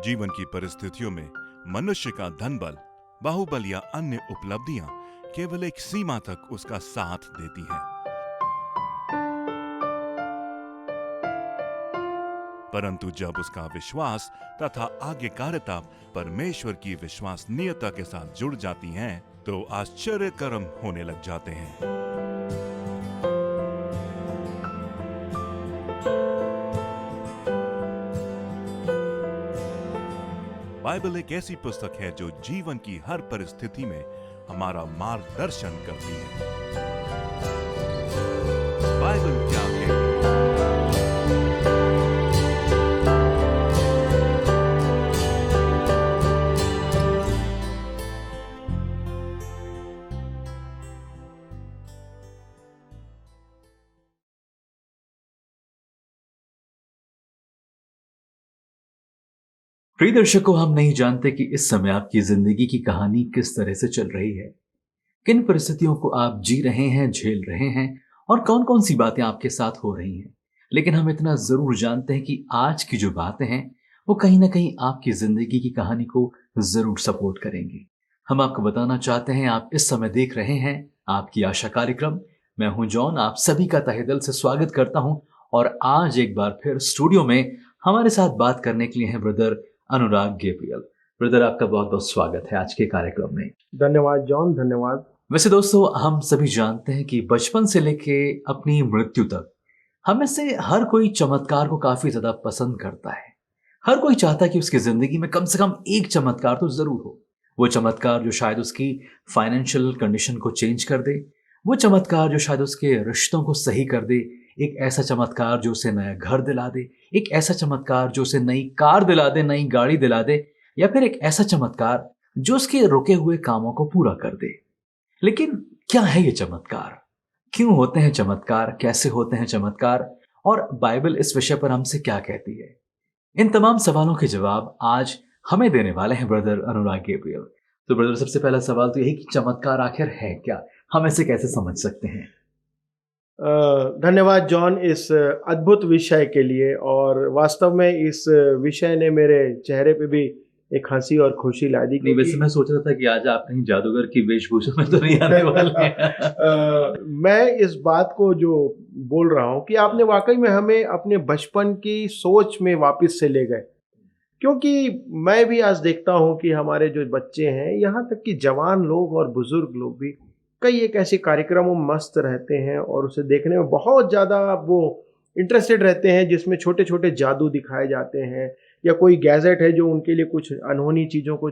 जीवन की परिस्थितियों में मनुष्य का धन बल, बाहुबल या अन्य उपलब्धियां केवल एक सीमा तक उसका साथ देती हैं। परंतु जब उसका विश्वास तथा आज्ञाकारिता परमेश्वर की विश्वसनीयता के साथ जुड़ जाती हैं, तो आश्चर्य कर्म होने लग जाते हैं। बाइबल एक ऐसी पुस्तक है जो जीवन की हर परिस्थिति में हमारा मार्गदर्शन करती है। बाइबल क्या कहती है? प्रिय दर्शकों, हम नहीं जानते कि इस समय आपकी जिंदगी की कहानी किस तरह से चल रही है, किन परिस्थितियों को आप जी रहे हैं, झेल रहे हैं और कौन कौन सी बातें आपके साथ हो रही हैं। लेकिन हम इतना जरूर जानते हैं कि आज की जो बातें हैं वो कहीं ना कहीं आपकी जिंदगी की कहानी को जरूर सपोर्ट करेंगी। हम आपको बताना चाहते हैं, आप इस समय देख रहे हैं आपकी आशा कार्यक्रम। मैं हूं जॉन, आप सभी का तहे दिल से स्वागत करता हूं। और आज एक बार फिर स्टूडियो में हमारे साथ बात करने के लिए हैं ब्रदर अनुराग गैब्रियल। ब्रदर, आपका बहुत बहुत स्वागत है आज के कार्यक्रम में। धन्यवाद जॉन, धन्यवाद। वैसे दोस्तों, हम सभी जानते हैं कि बचपन से लेके अपनी मृत्यु तक हम में से हर कोई चमत्कार को काफी ज्यादा पसंद करता है। हर कोई चाहता है कि उसकी जिंदगी में कम से कम एक चमत्कार तो जरूर हो। वो चमत्कार जो शायद उसकी फाइनेंशियल कंडीशन को चेंज कर दे, वो चमत्कार जो शायद उसके रिश्तों को सही कर दे, एक ऐसा चमत्कार जो उसे नया घर दिला दे, एक ऐसा चमत्कार जो उसे नई कार दिला दे, नई गाड़ी दिला दे, या फिर एक ऐसा चमत्कार जो उसके रुके हुए कामों को पूरा कर दे। लेकिन क्या है ये चमत्कार? क्यों होते हैं चमत्कार? कैसे होते हैं चमत्कार? और बाइबल इस विषय पर हमसे क्या कहती है? इन तमाम सवालों के जवाब आज हमें देने वाले हैं ब्रदर अनुराग गैब्रियल। तो ब्रदर, सबसे पहला सवाल तो यही कि चमत्कार आखिर है क्या? हम इसे कैसे समझ सकते हैं? धन्यवाद जॉन इस अद्भुत विषय के लिए। और वास्तव में इस विषय ने मेरे चेहरे पे भी एक हंसी और खुशी ला दी। नहीं, वैसे मैं सोच रहा था कि आज आप कहीं जादूगर की वेशभूषा में तो नहीं आने वाले हैं। मैं इस बात को जो बोल रहा हूँ कि आपने वाकई में हमें अपने बचपन की सोच में वापस से ले गए। क्योंकि मैं भी आज देखता हूँ कि हमारे जो बच्चे हैं, यहाँ तक कि जवान लोग और बुजुर्ग लोग भी कई एक ऐसे कार्यक्रमों में मस्त रहते हैं और उसे देखने में बहुत ज़्यादा वो इंटरेस्टेड रहते हैं, जिसमें छोटे छोटे जादू दिखाए जाते हैं या कोई गैजेट है जो उनके लिए कुछ अनहोनी चीज़ों को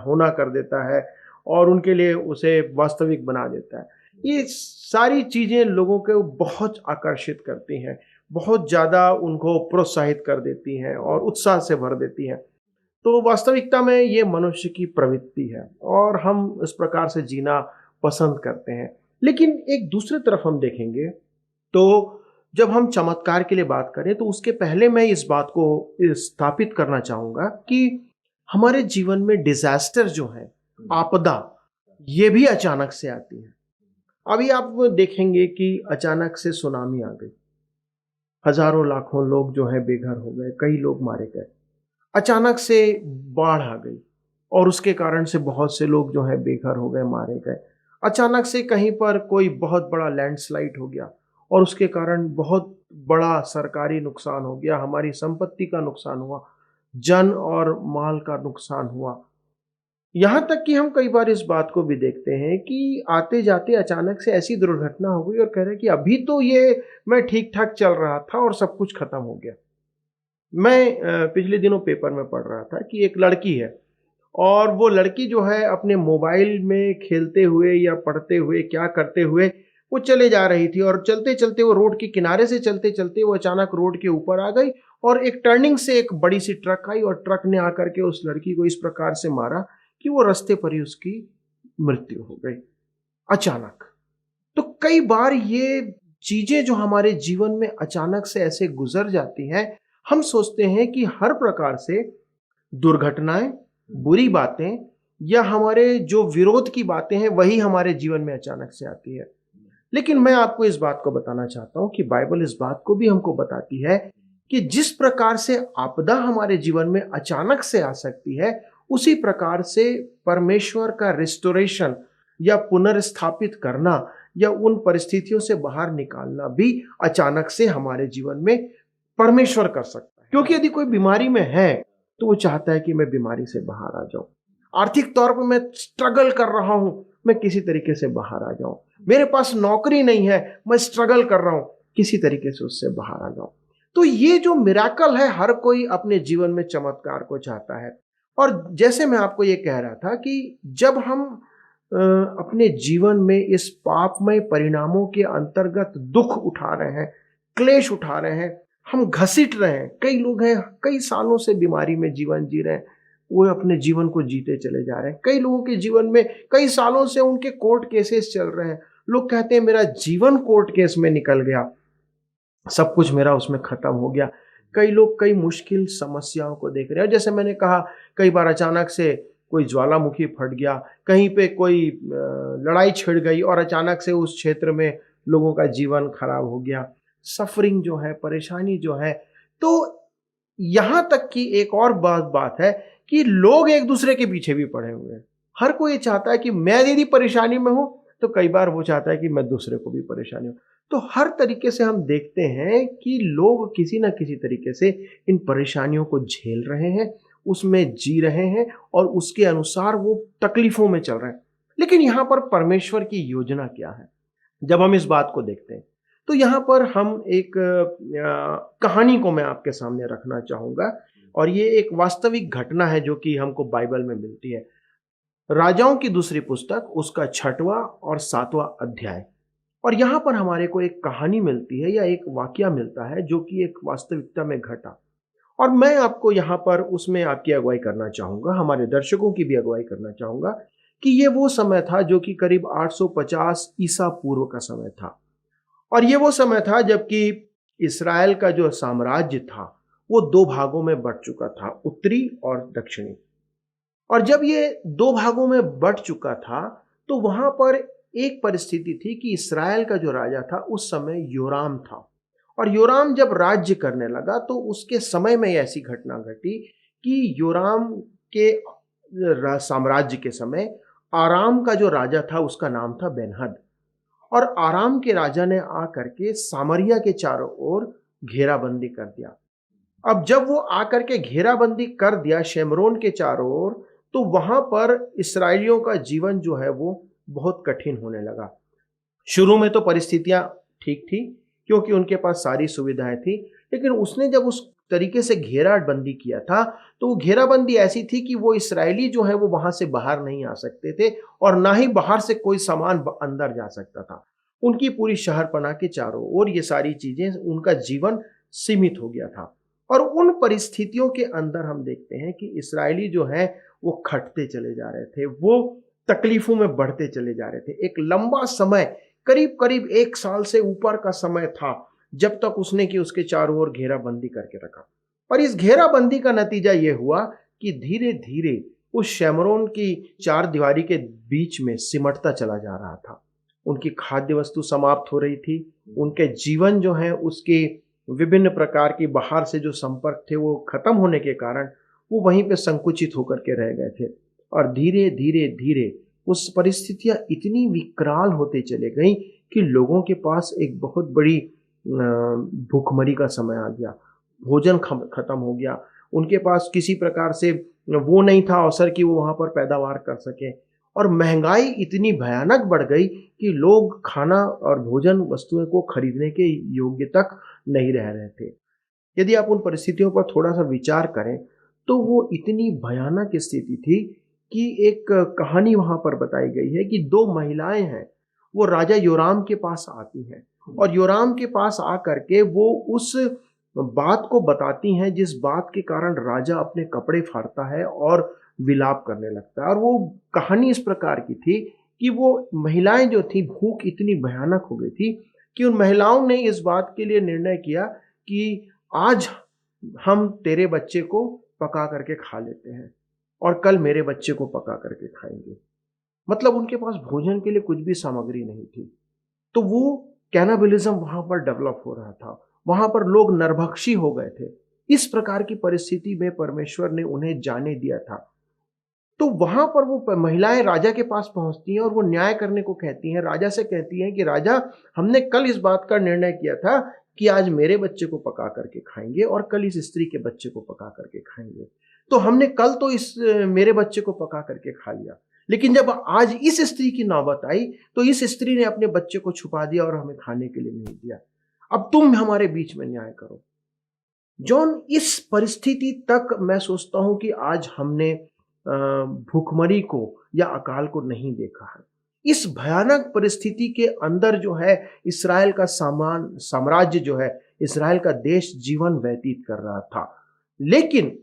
होना कर देता है और उनके लिए उसे वास्तविक बना देता है। ये सारी चीज़ें लोगों को बहुत आकर्षित करती हैं, बहुत ज़्यादा उनको प्रोत्साहित कर देती हैं और उत्साह से भर देती हैं। तो वास्तविकता में ये मनुष्य की प्रवृत्ति है और हम इस प्रकार से जीना पसंद करते हैं। लेकिन एक दूसरी तरफ हम देखेंगे तो जब हम चमत्कार के लिए बात करें तो उसके पहले मैं इस बात को स्थापित करना चाहूँगा कि हमारे जीवन में डिजास्टर जो है, आपदा, ये भी अचानक से आती है। अभी आप देखेंगे कि अचानक से सुनामी आ गई, हजारों लाखों लोग जो है बेघर हो गए, कई लोग मारे गए। अचानक से बाढ़ आ गई और उसके कारण से बहुत से लोग जो है बेघर हो गए, मारे गए। अचानक से कहीं पर कोई बहुत बड़ा लैंडस्लाइड हो गया और उसके कारण बहुत बड़ा सरकारी नुकसान हो गया, हमारी संपत्ति का नुकसान हुआ, जन और माल का नुकसान हुआ। यहाँ तक कि हम कई बार इस बात को भी देखते हैं कि आते जाते अचानक से ऐसी दुर्घटना हो गई और कह रहे कि अभी तो ये मैं ठीक ठाक चल रहा था और सब कुछ खत्म हो गया। मैं पिछले दिनों पेपर में पढ़ रहा था कि एक लड़की है और वो लड़की जो है अपने मोबाइल में खेलते हुए या पढ़ते हुए क्या करते हुए वो चले जा रही थी और चलते चलते वो रोड के किनारे से चलते चलते वो अचानक रोड के ऊपर आ गई और एक टर्निंग से एक बड़ी सी ट्रक आई और ट्रक ने आकर के उस लड़की को इस प्रकार से मारा कि वो रास्ते पर ही उसकी मृत्यु हो गई अचानक। तो कई बार ये चीजें जो हमारे जीवन में अचानक से ऐसे गुजर जाती हैं, हम सोचते हैं कि हर प्रकार से दुर्घटनाएं, बुरी बातें या हमारे जो विरोध की बातें हैं वही हमारे जीवन में अचानक से आती है। लेकिन मैं आपको इस बात को बताना चाहता हूं कि बाइबल इस बात को भी हमको बताती है कि जिस प्रकार से आपदा हमारे जीवन में अचानक से आ सकती है, उसी प्रकार से परमेश्वर का रिस्टोरेशन या पुनर्स्थापित करना या उन परिस्थितियों से बाहर निकालना भी अचानक से हमारे जीवन में परमेश्वर कर सकता है। क्योंकि यदि कोई बीमारी में है तो वो चाहता है कि मैं बीमारी से बाहर आ जाऊं। आर्थिक तौर पर मैं स्ट्रगल कर रहा हूं, मैं किसी तरीके से बाहर आ जाऊं। मेरे पास नौकरी नहीं है, मैं स्ट्रगल कर रहा हूं, किसी तरीके से उससे बाहर आ जाऊं। तो ये जो मिराकल है, हर कोई अपने जीवन में चमत्कार को चाहता है। और जैसे मैं आपको ये कह रहा था कि जब हम अपने जीवन में इस पापमय परिणामों के अंतर्गत दुख उठा रहे हैं, क्लेश उठा रहे हैं, हम घसीट रहे हैं। कई लोग हैं कई सालों से बीमारी में जीवन जी रहे हैं, वो अपने जीवन को जीते चले जा रहे हैं। कई लोगों के जीवन में कई सालों से उनके कोर्ट केसेस चल रहे हैं। लोग कहते हैं मेरा जीवन कोर्ट केस में निकल गया, सब कुछ मेरा उसमें खत्म हो गया। कई लोग कई मुश्किल समस्याओं को देख रहे हैं। जैसे मैंने कहा, कई बार अचानक से कोई ज्वालामुखी फट गया, कहीं पे कोई लड़ाई छिड़ गई और अचानक से उस क्षेत्र में लोगों का जीवन खराब हो गया। सफरिंग जो है, परेशानी जो है, तो यहां तक कि एक और बात है कि लोग एक दूसरे के पीछे भी पड़े हुए हैं। हर कोई ये चाहता है कि मैं यदि परेशानी में हूं तो कई बार वो चाहता है कि मैं दूसरे को भी परेशानी हो। तो हर तरीके से हम देखते हैं कि लोग किसी ना किसी तरीके से इन परेशानियों को झेल रहे हैं, उसमें जी रहे हैं और उसके अनुसार वो तकलीफों में चल रहे हैं। लेकिन यहाँ पर परमेश्वर की योजना क्या है, जब हम इस बात को देखते हैं तो यहाँ पर हम एक कहानी को मैं आपके सामने रखना चाहूंगा। और ये एक वास्तविक घटना है जो कि हमको बाइबल में मिलती है। राजाओं की दूसरी पुस्तक, उसका 6वां और 7वां अध्याय। और यहाँ पर हमारे को एक कहानी मिलती है या एक वाकया मिलता है जो कि एक वास्तविकता में घटा। और मैं आपको यहाँ पर उसमें आपकी अगुवाई करना चाहूँगा, हमारे दर्शकों की भी अगुवाई करना चाहूँगा कि ये वो समय था जो कि करीब 850 ईसा पूर्व का समय था। और ये वो समय था जबकि इस्राएल का जो साम्राज्य था वो 2 भागों में बंट चुका था, उत्तरी और दक्षिणी। और जब ये 2 भागों में बंट चुका था तो वहां पर एक परिस्थिति थी कि इस्राएल का जो राजा था उस समय योराम था। और योराम जब राज्य करने लगा तो उसके समय में ऐसी घटना घटी कि योराम के साम्राज्य के समय आराम का जो राजा था उसका नाम था बेन्हद। और आराम के राजा ने आकर के सामरिया के चारों ओर घेराबंदी कर दिया। अब जब वो आकर के घेराबंदी कर दिया शेमरोन के चारों ओर, तो वहां पर इस्राएलियों का जीवन जो है वो बहुत कठिन होने लगा। शुरू में तो परिस्थितियां ठीक थी क्योंकि उनके पास सारी सुविधाएं थी, लेकिन उसने जब उस तरीके से घेराबंदी किया था तो वो घेराबंदी ऐसी थी कि वो इस्राएली जो है वो वहां से बाहर नहीं आ सकते थे और ना ही बाहर से कोई सामान अंदर जा सकता था। उनकी पूरी शहरपनाह के चारों ओर ये सारी चीजें, उनका जीवन सीमित हो गया था। और उन परिस्थितियों के अंदर हम देखते हैं कि इस्राएली जो है वो खटते चले जा रहे थे, वो तकलीफों में बढ़ते चले जा रहे थे। एक लंबा समय, करीब करीब 1 साल से ऊपर का समय था जब तक उसने कि उसके चारों ओर घेराबंदी करके रखा। और इस घेराबंदी का नतीजा ये हुआ कि धीरे धीरे उस शेमरोन की 4 दीवारी के बीच में सिमटता चला जा रहा था। उनकी खाद्य वस्तु समाप्त हो रही थी, उनके जीवन जो है उसके विभिन्न प्रकार की बाहर से जो संपर्क थे वो खत्म होने के कारण वो वहीं पे संकुचित होकर के रह गए थे। और धीरे धीरे धीरे उस परिस्थितियां इतनी विकराल होते चले गई कि लोगों के पास एक बहुत बड़ी भूखमरी का समय आ गया, भोजन खत्म हो गया, उनके पास किसी प्रकार से वो नहीं था अवसर कि वो वहां पर पैदावार कर सके। और महंगाई इतनी भयानक बढ़ गई कि लोग खाना और भोजन वस्तुओं को खरीदने के योग्य तक नहीं रह रहे थे। यदि आप उन परिस्थितियों पर थोड़ा सा विचार करें तो वो इतनी भयानक स्थिति थी कि एक कहानी वहां पर बताई गई है कि 2 महिलाएं हैं, वो राजा योराम के पास आती हैं और योराम के पास आकर के वो उस बात को बताती हैं जिस बात के कारण राजा अपने कपड़े फाड़ता है और विलाप करने लगता है। और वो कहानी इस प्रकार की थी कि वो महिलाएं जो थी, भूख इतनी भयानक हो गई थी कि उन महिलाओं ने इस बात के लिए निर्णय किया कि आज हम तेरे बच्चे को पका करके खा लेते हैं और कल मेरे बच्चे को पका करके खाएंगे। मतलब उनके पास भोजन के लिए कुछ भी सामग्री नहीं थी। तो वो कैनाबिलिज्म वहां पर डेवलप हो रहा था। वहां पर लोग नरभक्षी हो गए थे। इस प्रकार की परिस्थिति में परमेश्वर ने उन्हें जाने दिया था। तो वहां पर वो महिलाएं राजा के पास पहुंचती हैं और वो न्याय करने को कहती हैं, राजा से कहती हैं कि राजा, हमने कल इस बात का निर्णय किया था कि आज मेरे बच्चे को पका करके खाएंगे और कल इस स्त्री के बच्चे को पका करके खाएंगे। तो हमने कल तो इस मेरे बच्चे को पका करके खा लिया, लेकिन जब आज इस स्त्री की नौबत आई तो इस स्त्री ने अपने बच्चे को छुपा दिया और हमें खाने के लिए नहीं दिया। अब तुम हमारे बीच में न्याय करो। जॉन, इस परिस्थिति तक मैं सोचता हूं कि आज हमने भूखमरी को या अकाल को नहीं देखा है। इस भयानक परिस्थिति के अंदर जो है इस्राएल का साम्राज्य जो है, इस्राएल का देश जीवन व्यतीत कर रहा था। लेकिन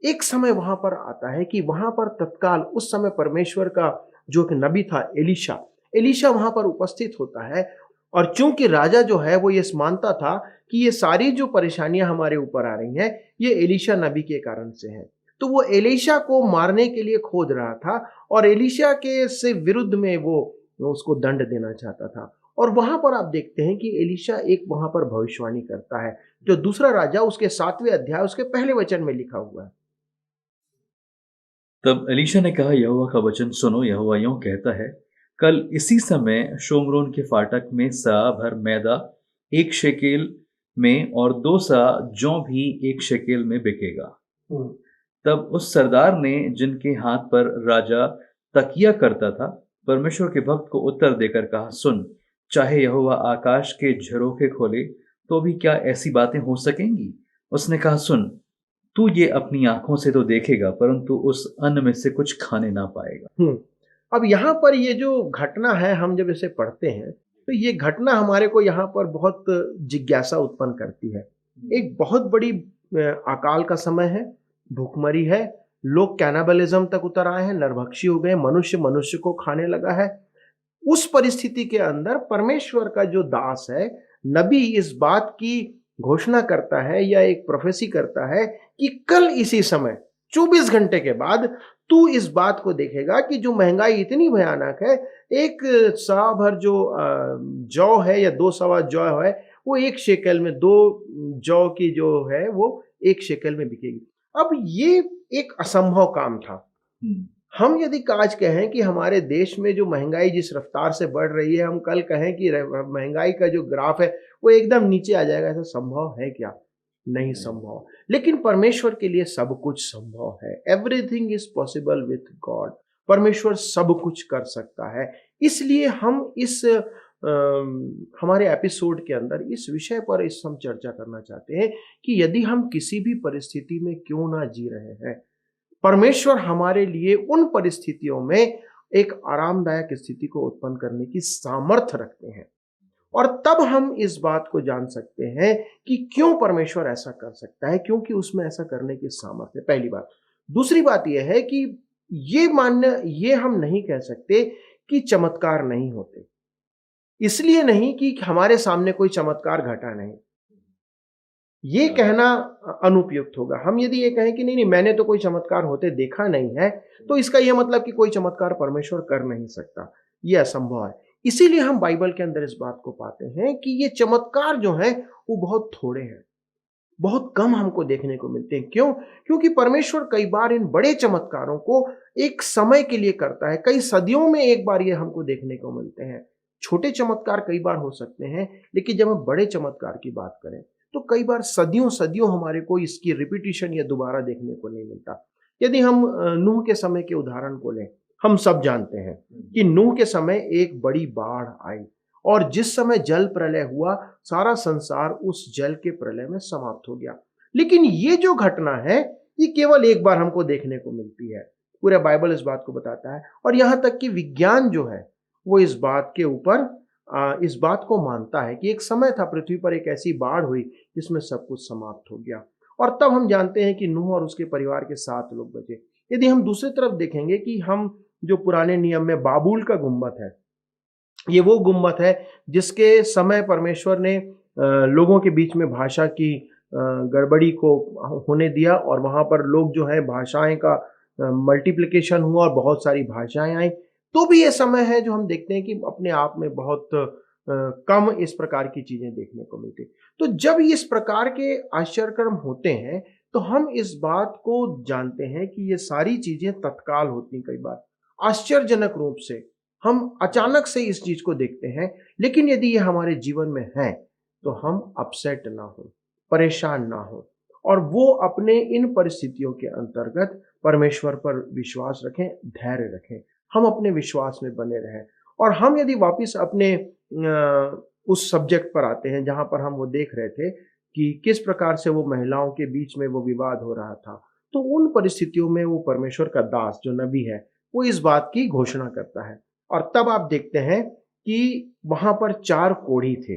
एक समय वहां पर आता है कि वहां पर तत्काल उस समय परमेश्वर का जो एक नबी था एलीशा वहां पर उपस्थित होता है। और चूंकि राजा जो है वो ये मानता था कि ये सारी जो परेशानियां हमारे ऊपर आ रही हैं ये एलीशा नबी के कारण से है, तो वो एलीशा को मारने के लिए खोज रहा था और एलीशा के से विरुद्ध में वो उसको दंड देना चाहता था। और वहां पर आप देखते हैं कि एलीशा एक वहां पर भविष्यवाणी करता है, जो दूसरा राजा उसके 7वें अध्याय उसके पहले वचन में लिखा हुआ है। तब एलीशा ने कहा, यहोवा का वचन सुनो। यहोवा यूं कहता है, कल इसी समय शोमरोन के फाटक में सा भर मैदा 1 शेकेल में और 2 सा जौ भी 1 शेकेल में बिकेगा। तब उस सरदार ने, जिनके हाथ पर राजा तकिया करता था, परमेश्वर के भक्त को उत्तर देकर कहा, सुन, चाहे यहोवा आकाश के झरोखे खोले तो भी क्या ऐसी बातें हो सकेंगी? उसने कहा, सुन, तू ये अपनी आंखों से तो देखेगा, परंतु उस अन्न में से कुछ खाने ना पाएगा। अब यहाँ पर ये जो घटना है, हम जब इसे पढ़ते हैं तो ये घटना हमारे को यहाँ पर बहुत जिज्ञासा उत्पन्न करती है। एक बहुत बड़ी अकाल का समय है, भूखमरी है, लोग कैनाबलिज्म तक उतर आए हैं, नरभक्षी हो गए, मनुष्य मनुष्य को खाने लगा है। उस परिस्थिति के अंदर परमेश्वर का जो दास है, नबी, इस बात की घोषणा करता है या एक प्रोफेसी करता है कि कल इसी समय 24 घंटे के बाद तू इस बात को देखेगा कि जो महंगाई इतनी भयानक है, 1 सवा भर जो जौ है या 2 सवा जौ है वो 1 शेकेल में, 2 जौ की जो है वो 1 शेकेल में बिकेगी। अब ये एक असंभव काम था। हम यदि आज कहें कि हमारे देश में जो महंगाई जिस रफ्तार से बढ़ रही है, हम कल कहें कि महंगाई का जो ग्राफ है वो एकदम नीचे आ जाएगा, ऐसा संभव है क्या? नहीं संभव। लेकिन परमेश्वर के लिए सब कुछ संभव है। Everything is possible with God. परमेश्वर सब कुछ कर सकता है। इसलिए हम इस हमारे एपिसोड के अंदर इस विषय पर हम चर्चा करना चाहते हैं कि यदि हम किसी भी परिस्थिति में क्यों ना जी रहे हैं, परमेश्वर हमारे लिए उन परिस्थितियों में एक आरामदायक स्थिति को उत्पन्न करने की सामर्थ्य रखते हैं। और तब हम इस बात को जान सकते हैं कि क्यों परमेश्वर ऐसा कर सकता है, क्योंकि उसमें ऐसा करने की सामर्थ्य है, पहली बात। दूसरी बात यह है कि ये हम नहीं कह सकते कि चमत्कार नहीं होते, इसलिए नहीं कि हमारे सामने कोई चमत्कार घटा नहीं, ये कहना अनुपयुक्त होगा। हम यदि ये कहें कि नहीं मैंने तो कोई चमत्कार होते देखा नहीं है, तो इसका यह मतलब कि कोई चमत्कार परमेश्वर कर नहीं सकता, यह असंभव है। इसीलिए हम बाइबल के अंदर इस बात को पाते हैं कि ये चमत्कार जो हैं वो बहुत थोड़े हैं, बहुत कम हमको देखने को मिलते हैं। क्यों? क्योंकि परमेश्वर कई बार इन बड़े चमत्कारों को एक समय के लिए करता है, कई सदियों में एक बार ये हमको देखने को मिलते हैं। छोटे चमत्कार कई बार हो सकते हैं, लेकिन जब हम बड़े चमत्कार की बात करें तो कई बार सदियों सदियों हमारे को इसकी रिपीटिशन या दोबारा देखने को नहीं मिलता। यदि हम नूह के समय के उदाहरण को लें, हम सब जानते हैं कि नूह के समय एक बड़ी बाढ़ आई और जिस समय जल प्रलय हुआ, सारा संसार उस जल के प्रलय में समाप्त हो गया। लेकिन ये जो घटना है ये केवल एक बार हमको देखने को मिलती है। पूरा बाइबल इस बात को बताता है और यहाँ तक कि विज्ञान जो है वो इस बात के ऊपर इस बात को मानता है कि एक समय था पृथ्वी पर एक ऐसी बाढ़ हुई जिसमें सब कुछ समाप्त हो गया। और तब हम जानते हैं कि नूह और उसके परिवार के 7 लोग बचे। यदि हम दूसरी तरफ देखेंगे कि हम जो पुराने नियम में बाबुल का गुम्बद है, ये वो गुम्बद है जिसके समय परमेश्वर ने लोगों के बीच में भाषा की गड़बड़ी को होने दिया और वहां पर लोग जो है भाषाएं का मल्टीप्लिकेशन हुआ और बहुत सारी भाषाएं आई। तो भी ये समय है जो हम देखते हैं कि अपने आप में बहुत कम इस प्रकार की चीजें देखने को मिलती। तो जब इस प्रकार के आश्चर्यकर्म होते हैं तो हम इस बात को जानते हैं कि ये सारी चीजें तत्काल होती, कई बार आश्चर्यजनक रूप से हम अचानक से इस चीज को देखते हैं। लेकिन यदि ये हमारे जीवन में है तो हम अपसेट ना हो, परेशान ना हो, और वो अपने इन परिस्थितियों के अंतर्गत परमेश्वर पर विश्वास रखें, धैर्य रखें, हम अपने विश्वास में बने रहें। और हम यदि वापस अपने उस सब्जेक्ट पर आते हैं जहां पर हम वो देख रहे थे कि किस प्रकार से वो महिलाओं के बीच में वो विवाद हो रहा था, तो उन परिस्थितियों में वो परमेश्वर का दास जो नबी है वो इस बात की घोषणा करता है। और तब आप देखते हैं कि वहां पर 4 कोढ़ी थे।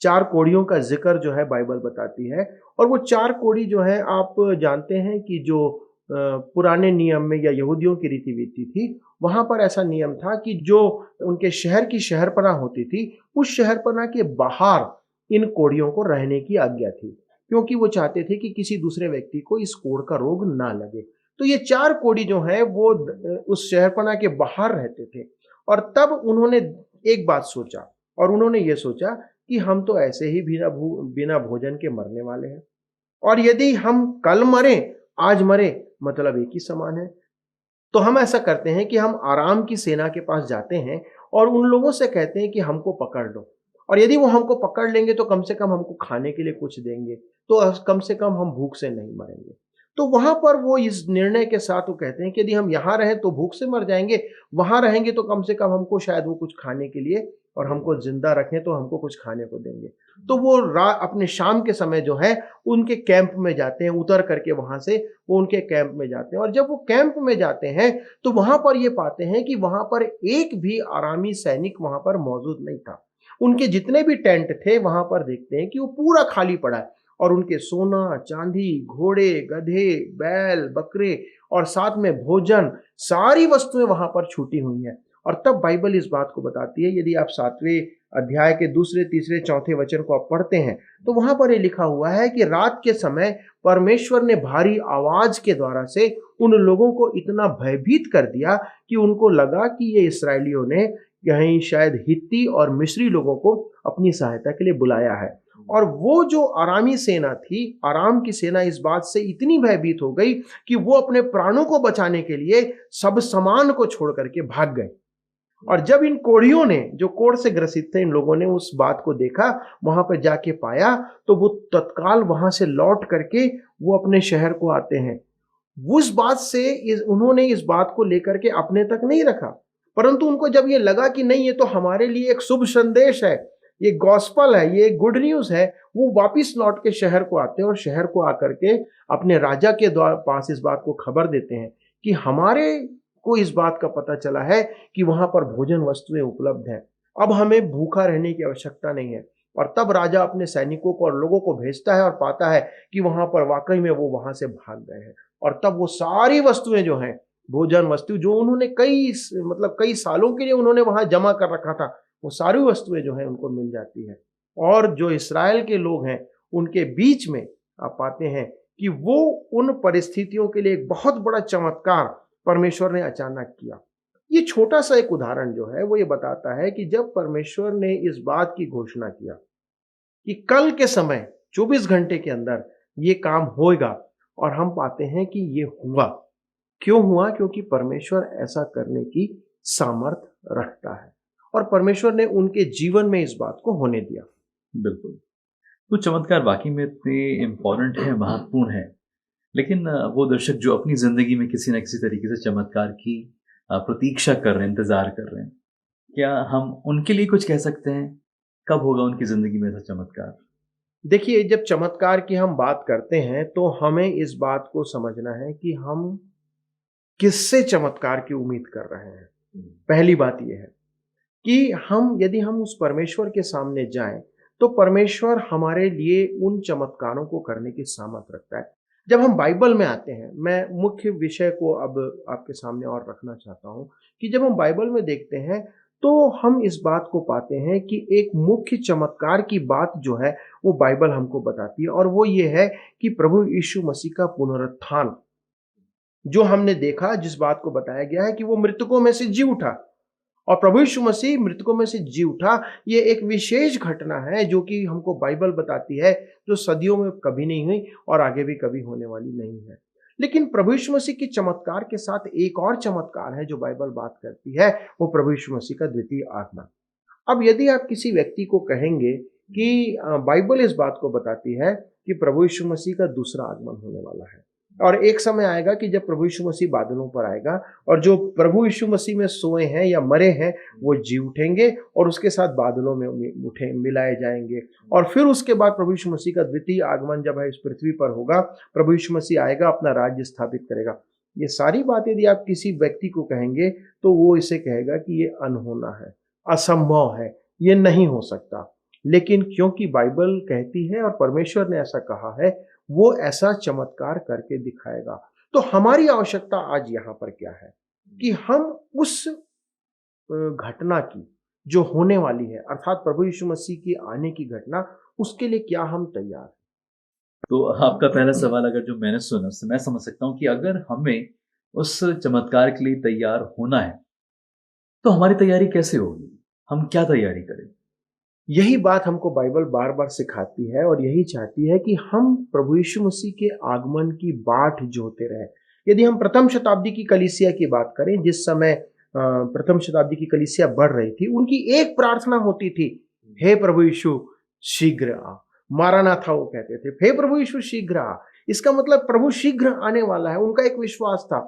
4 कोढ़ियों का जिक्र जो है बाइबल बताती है। और वो 4 कोढ़ी जो है, आप जानते हैं कि जो पुराने नियम में या यहूदियों की रीति रीति थी, वहां पर ऐसा नियम था कि जो उनके शहर की शहरपनाह होती थी, उस शहरपनाह के बाहर इन कोढ़ियों को रहने की आज्ञा थी, क्योंकि वो चाहते थे कि किसी दूसरे व्यक्ति को इस कोढ़ का रोग ना लगे। तो ये 4 कोढ़ी जो है वो उस शहरपनाह के बाहर रहते थे। और तब उन्होंने एक बात सोचा, और उन्होंने ये सोचा कि हम तो ऐसे ही बिना भोजन के मरने वाले हैं, और यदि हम कल मरे आज मरे मतलब एक ही समान है। तो हम ऐसा करते हैं कि हम आराम की सेना के पास जाते हैं और उन लोगों से कहते हैं कि हमको पकड़ लो, और यदि वो हमको पकड़ लेंगे तो कम से कम हमको खाने के लिए कुछ देंगे, तो कम से कम हम भूख से नहीं मरेंगे। तो वहां पर वो इस निर्णय के साथ वो कहते हैं कि यदि हम यहाँ रहें तो भूख से मर जाएंगे, वहां रहेंगे तो कम से कम हमको शायद वो कुछ खाने के लिए, और हमको जिंदा रखें तो हमको कुछ खाने को देंगे। तो वो अपने शाम के समय जो है उनके कैंप में जाते हैं, उतर करके वहां से वो उनके कैंप में जाते हैं। और जब वो कैंप में जाते हैं तो वहां पर ये पाते हैं कि वहां पर एक भी आरामी सैनिक वहां पर मौजूद नहीं था। उनके जितने भी टेंट थे वहां पर देखते हैं कि वो पूरा खाली पड़ा है, और उनके सोना चांदी, घोड़े, गधे, बैल, बकरे और साथ में भोजन, सारी वस्तुएं वहां पर छूटी हुई हैं। और तब बाइबल इस बात को बताती है, यदि आप 7वें अध्याय के 2, 3, 4 वचन को आप पढ़ते हैं तो वहां पर ये लिखा हुआ है कि रात के समय परमेश्वर ने भारी आवाज के द्वारा से उन लोगों को इतना भयभीत कर दिया कि उनको लगा कि ये इस्राएलियों ने कहीं शायद हित्ती और मिस्री लोगों को अपनी सहायता के लिए बुलाया है। और वो जो आरामी सेना थी, आराम की सेना इस बात से इतनी भयभीत हो गई कि वो अपने प्राणों को बचाने के लिए सब सामान को छोड़ करके भाग गए। और जब इन कोढ़ियों ने, जो कोढ़ से ग्रसित थे, इन लोगों ने उस बात को देखा, वहां पर जाके पाया, तो वो तत्काल वहां से लौट करके वो अपने शहर को आते हैं। उस बात से उन्होंने इस बात को लेकर के अपने तक नहीं रखा, परंतु उनको जब ये लगा कि नहीं, ये तो हमारे लिए एक शुभ संदेश है, ये गॉस्पल है, ये गुड न्यूज है, वो वापिस लौट के शहर को आते हैं और शहर को आकर के अपने राजा के पास इस बात को खबर देते हैं कि हमारे को इस बात का पता चला है कि वहां पर भोजन वस्तुएं उपलब्ध हैं, अब हमें भूखा रहने की आवश्यकता नहीं है। और तब राजा अपने सैनिकों को और लोगों को भेजता है और पाता है कि वहां पर वाकई में वो वहां से भाग गए हैं। और तब वो सारी वस्तुएं जो हैं, भोजन वस्तु जो उन्होंने कई सालों के लिए उन्होंने वहां जमा कर रखा था, वो सारी वस्तुएं जो हैं उनको मिल जाती है। और जो इस्राएल के लोग हैं उनके बीच में आप पाते हैं कि वो उन परिस्थितियों के लिए एक बहुत बड़ा चमत्कार परमेश्वर ने अचानक किया। ये छोटा सा एक उदाहरण जो है वो ये बताता है कि जब परमेश्वर ने इस बात की घोषणा किया कि कल के समय 24 घंटे के अंदर ये काम होगा, और हम पाते हैं कि ये हुआ। क्यों हुआ? क्योंकि परमेश्वर ऐसा करने की सामर्थ रखता है, और परमेश्वर ने उनके जीवन में इस बात को होने दिया। बिल्कुल। तो चमत्कार वाकई में इतने इम्पोर्टेंट है, महत्वपूर्ण है, लेकिन वो दर्शक जो अपनी जिंदगी में किसी न किसी तरीके से चमत्कार की प्रतीक्षा कर रहे हैं, इंतजार कर रहे हैं, क्या हम उनके लिए कुछ कह सकते हैं? कब होगा उनकी जिंदगी में ऐसा चमत्कार? देखिए, जब चमत्कार की हम बात करते हैं तो हमें इस बात को समझना है कि हम किससे चमत्कार की उम्मीद कर रहे हैं। पहली बात यह है कि यदि हम उस परमेश्वर के सामने जाएं तो परमेश्वर हमारे लिए उन चमत्कारों को करने की सामर्थ रखता है। जब हम बाइबल में आते हैं, मैं मुख्य विषय को अब आपके सामने और रखना चाहता हूं कि जब हम बाइबल में देखते हैं तो हम इस बात को पाते हैं कि एक मुख्य चमत्कार की बात जो है वो बाइबल हमको बताती है, और वो ये है कि प्रभु यीशु मसीह का पुनरुत्थान, जो हमने देखा, जिस बात को बताया गया है कि वो मृतकों में से जी उठा, और प्रभु यीशु मसीह मृतकों में से जी उठा, ये एक विशेष घटना है जो कि हमको बाइबल बताती है, जो सदियों में कभी नहीं हुई और आगे भी कभी होने वाली नहीं है। लेकिन प्रभु यीशु मसीह की चमत्कार के साथ एक और चमत्कार है जो बाइबल बात करती है, वो प्रभु यीशु मसीह का द्वितीय आगमन। अब यदि आप किसी व्यक्ति को कहेंगे कि बाइबल इस बात को बताती है कि प्रभु यीशु मसीह का दूसरा आगमन होने वाला है और एक समय आएगा कि जब प्रभु यीशु मसीह बादलों पर आएगा और जो प्रभु यीशु मसीह में सोए हैं या मरे हैं वो जी उठेंगे और उसके साथ बादलों में उठे मिलाए जाएंगे, और फिर उसके बाद प्रभु यीशु मसीह का द्वितीय आगमन जब है इस पृथ्वी पर होगा, प्रभु यीशु मसीह आएगा, अपना राज्य स्थापित करेगा। ये सारी बातें यदि आप किसी व्यक्ति को कहेंगे तो वो इसे कहेगा कि ये अनहोना है, असंभव है, ये नहीं हो सकता। लेकिन क्योंकि बाइबल कहती है और परमेश्वर ने ऐसा कहा है, वो ऐसा चमत्कार करके दिखाएगा। तो हमारी आवश्यकता आज यहाँ पर क्या है कि हम उस घटना की जो होने वाली है, अर्थात प्रभु यीशु मसीह की आने की घटना, उसके लिए क्या हम तैयार हैं। तो आपका पहला सवाल अगर जो मैंने सुना उससे मैं समझ सकता हूँ कि अगर हमें उस चमत्कार के लिए तैयार होना है तो हमारी तैयारी कैसे होगी, हम क्या तैयारी करें। यही बात हमको बाइबल बार बार सिखाती है और यही चाहती है कि हम प्रभु यीशु मसीह के आगमन की बाट जोहते रहे। यदि हम प्रथम शताब्दी की कलीसिया की बात करें, जिस समय प्रथम शताब्दी की कलीसिया बढ़ रही थी, उनकी एक प्रार्थना होती थी, हे प्रभु यीशु शीघ्र आ। मारानाथा वो कहते थे, हे प्रभु यीशु शीघ्र आ। इसका मतलब प्रभु शीघ्र आने वाला है, उनका एक विश्वास था।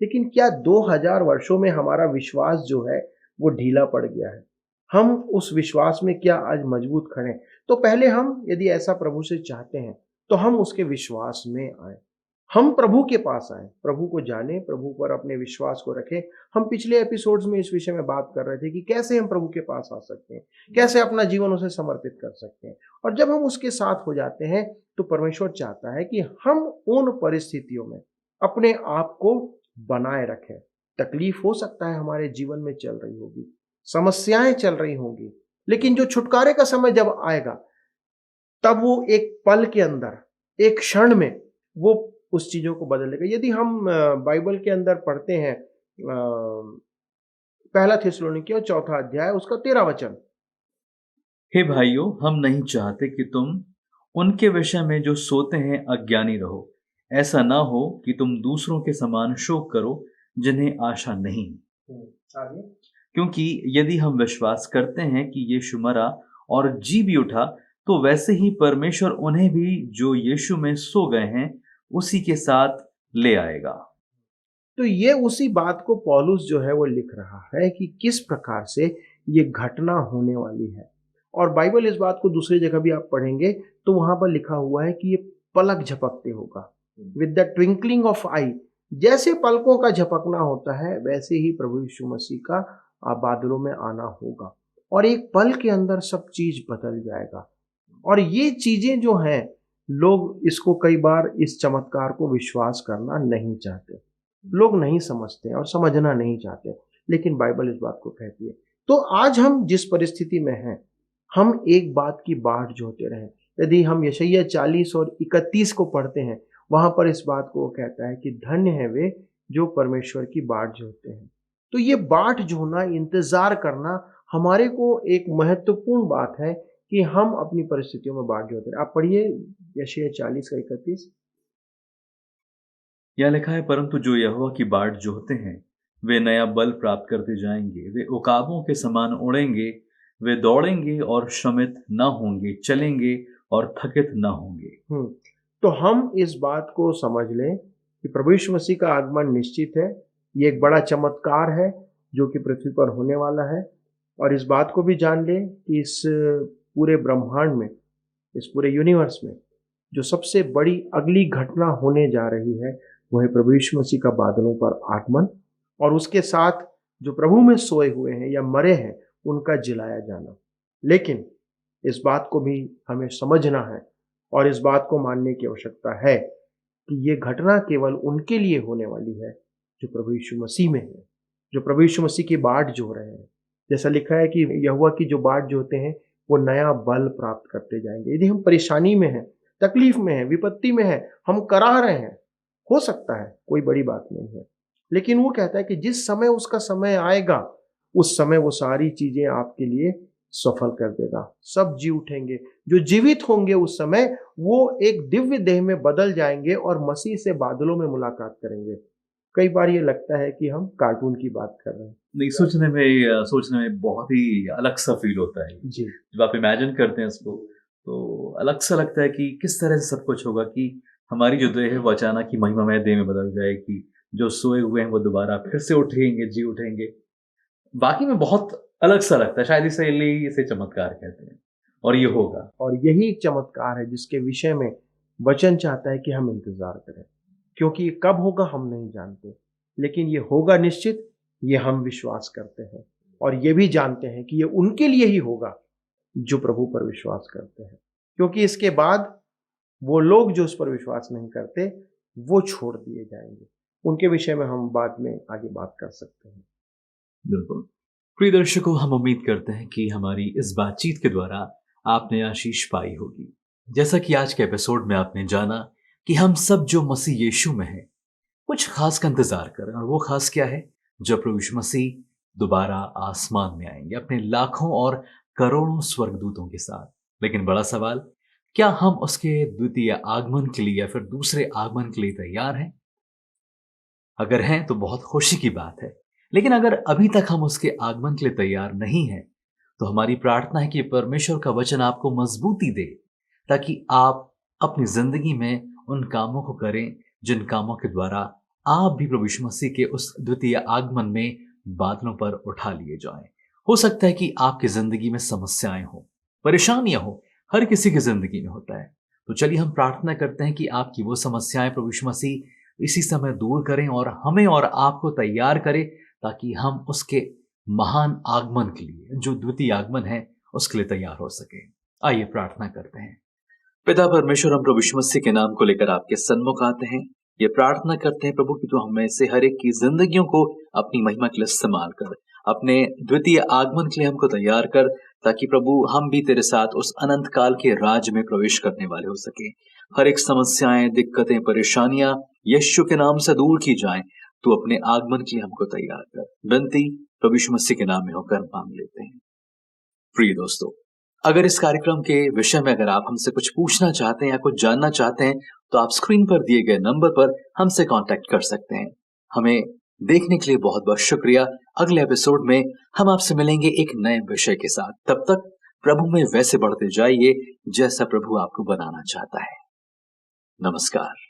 लेकिन क्या 2000 वर्षों में हमारा विश्वास जो है वो ढीला पड़ गया है? हम उस विश्वास में क्या आज मजबूत खड़े? तो पहले हम यदि ऐसा प्रभु से चाहते हैं तो हम उसके विश्वास में आए, हम प्रभु के पास आए, प्रभु को जाने, प्रभु पर अपने विश्वास को रखें। हम पिछले एपिसोड्स में इस विषय में बात कर रहे थे कि कैसे हम प्रभु के पास आ सकते हैं, कैसे अपना जीवन उसे समर्पित कर सकते हैं। और जब हम उसके साथ हो जाते हैं तो परमेश्वर चाहता है कि हम उन परिस्थितियों में अपने आप को बनाए रखें। तकलीफ हो सकता है हमारे जीवन में चल रही होगी, समस्याएं चल रही होंगी, लेकिन जो छुटकारे का समय जब आएगा तब वो एक पल के अंदर, एक क्षण में वो उस चीजों को बदल देगा। यदि हम बाइबल के अंदर पढ़ते हैं पहला थिस्सलुनीकियों 4 अध्याय उसका 13 वचन, हे भाइयों, हम नहीं चाहते कि तुम उनके विषय में जो सोते हैं अज्ञानी रहो। ऐसा ना हो कि तुम दूसरों के समान शोक करो जिन्हें आशा नहीं। आगे क्योंकि यदि हम विश्वास करते हैं कि यीशु मरा और जी भी उठा, तो वैसे ही परमेश्वर उन्हें भी जो यीशु में सो गए हैं उसी के साथ ले आएगा। तो ये उसी बात को पौलुस जो है वो लिख रहा है कि किस प्रकार से ये घटना होने वाली है। और बाइबल इस बात को दूसरी जगह भी आप पढ़ेंगे तो वहां पर लिखा हुआ है कि ये पलक झपकते होगा, विद द ट्विंकलिंग ऑफ आई। जैसे पलकों का झपकना होता है वैसे ही प्रभु यीशु मसीह का बादलों में आना होगा और एक पल के अंदर सब चीज बदल जाएगा। और ये चीजें जो हैं, लोग इसको कई बार इस चमत्कार को विश्वास करना नहीं चाहते, लोग नहीं समझते और समझना नहीं चाहते, लेकिन बाइबल इस बात को कहती है। तो आज हम जिस परिस्थिति में हैं, हम एक बात की बाट जोहते रहें। यदि हम यशायाह 40 और 31 को पढ़ते हैं, वहां पर इस बात को कहता है कि धन्य है वे जो परमेश्वर की बाट जोहते हैं। तो ये बाट जोहना, इंतजार करना हमारे को एक महत्वपूर्ण बात है कि हम अपनी परिस्थितियों में बाट जोहते हैं। आप पढ़िए यशायाह 40 का 31। यह लिखा है, परंतु जो यहोवा की बाट जोहते हैं वे नया बल प्राप्त करते जाएंगे। वे उकाबों के समान उड़ेंगे, वे दौड़ेंगे और श्रमित न होंगे, चलेंगे और थकित न होंगे। तो हम इस बात को समझ लें कि प्रभु यीशु मसीह का आगमन निश्चित है। ये एक बड़ा चमत्कार है जो कि पृथ्वी पर होने वाला है। और इस बात को भी जान लें कि इस पूरे ब्रह्मांड में, इस पूरे यूनिवर्स में जो सबसे बड़ी अगली घटना होने जा रही है वह है प्रभु यीशु मसीह का बादलों पर आगमन और उसके साथ जो प्रभु में सोए हुए हैं या मरे हैं उनका जिलाया जाना। लेकिन इस बात को भी हमें समझना है और इस बात को मानने की आवश्यकता है कि ये घटना केवल उनके लिए होने वाली है जो प्रभु यीशु मसीह में है, जो प्रभु यीशु मसीह की बाट जो रहे हैं। जैसा लिखा है कि यहोवा की जो बाट जोहते हैं वो नया बल प्राप्त करते जाएंगे। यदि हम परेशानी में हैं, तकलीफ में हैं, विपत्ति में हैं, हम कराह रहे हैं, हो सकता है कोई बड़ी बात नहीं है, लेकिन वो कहता है कि जिस समय उसका समय आएगा उस समय वो सारी चीजें आपके लिए सफल कर देगा। सब जी उठेंगे, जो जीवित होंगे उस समय वो एक दिव्य देह में बदल जाएंगे और मसीह से बादलों में मुलाकात करेंगे। कई बार ये लगता है कि हम कार्टून की बात कर रहे हैं। नहीं, सोचने में बहुत ही अलग सा फील होता है। जी, जब आप इमेजिन करते हैं इसको तो अलग सा लगता है कि किस तरह से सब कुछ होगा, कि हमारी जो देह है वो अचानक ही महिमामय देह में बदल जाएगी, जो सोए हुए हैं वो दोबारा फिर से उठेंगे, जी उठेंगे। बाकी में बहुत अलग सा लगता है, शायद इसीलिए इसे चमत्कार कहते हैं, और ये होगा। और यही एक चमत्कार है जिसके विषय में वचन चाहता है कि हम इंतजार करें, क्योंकि ये कब होगा हम नहीं जानते, लेकिन ये होगा निश्चित, ये हम विश्वास करते हैं और ये भी जानते हैं कि ये उनके लिए ही होगा जो प्रभु पर विश्वास करते हैं, क्योंकि इसके बाद वो लोग जो उस पर विश्वास नहीं करते वो छोड़ दिए जाएंगे। उनके विषय में हम बाद में आगे बात कर सकते हैं। बिल्कुल। प्रिय दर्शकों, हम उम्मीद करते हैं कि हमारी इस बातचीत के द्वारा आपने आशीष पाई होगी। जैसा कि आज के एपिसोड में आपने जाना कि हम सब जो मसीह यीशु में हैं कुछ खास का इंतजार करें, और वो खास क्या है? जब प्रभु यीशु मसीह दोबारा आसमान में आएंगे अपने लाखों और करोड़ों स्वर्गदूतों के साथ। लेकिन बड़ा सवाल, क्या हम उसके द्वितीय आगमन के लिए या फिर दूसरे आगमन के लिए तैयार हैं? अगर हैं तो बहुत खुशी की बात है, लेकिन अगर अभी तक हम उसके आगमन के लिए तैयार नहीं हैं, तो हमारी प्रार्थना है कि परमेश्वर का वचन आपको मजबूती दे, ताकि आप अपनी जिंदगी में उन कामों को करें जिन कामों के द्वारा आप भी प्रभु यीशु मसीह के उस द्वितीय आगमन में बादलों पर उठा लिए जाएं। हो सकता है कि आपकी जिंदगी में समस्याएं हो, परेशानियां हो, हर किसी की जिंदगी में होता है। तो चलिए हम प्रार्थना करते हैं कि आपकी वो समस्याएं प्रभु यीशु मसीह इसी समय दूर करें और हमें और आपको तैयार करें, ताकि हम उसके महान आगमन के लिए, जो द्वितीय आगमन है, उसके लिए तैयार हो सके। आइए प्रार्थना करते हैं। पिता परमेश्वर, हम प्रभु यीशु मसीह के नाम को लेकर आपके सन्मुख आते हैं। ये प्रार्थना करते हैं प्रभु कि तू हमें से हर एक की जिंदगियों को अपनी महिमा के लिए इस्तेमाल कर, अपने द्वितीय आगमन के लिए हमको तैयार कर, ताकि प्रभु हम भी तेरे साथ उस अनंत काल के राज में प्रवेश करने वाले हो सके। हर एक समस्याएं, दिक्कतें, परेशानियां यीशु के नाम से दूर की जाएं। तू अपने आगमन के लिए हमको तैयार कर। विनती प्रभु यीशु मसीह के नाम में होकर मांग लेते हैं। प्रिय दोस्तों, अगर इस कार्यक्रम के विषय में अगर आप हमसे कुछ पूछना चाहते हैं या कुछ जानना चाहते हैं, तो आप स्क्रीन पर दिए गए नंबर पर हमसे कांटेक्ट कर सकते हैं। हमें देखने के लिए बहुत बहुत शुक्रिया। अगले एपिसोड में हम आपसे मिलेंगे एक नए विषय के साथ। तब तक प्रभु में वैसे बढ़ते जाइए जैसा प्रभु आपको बनाना चाहता है। नमस्कार।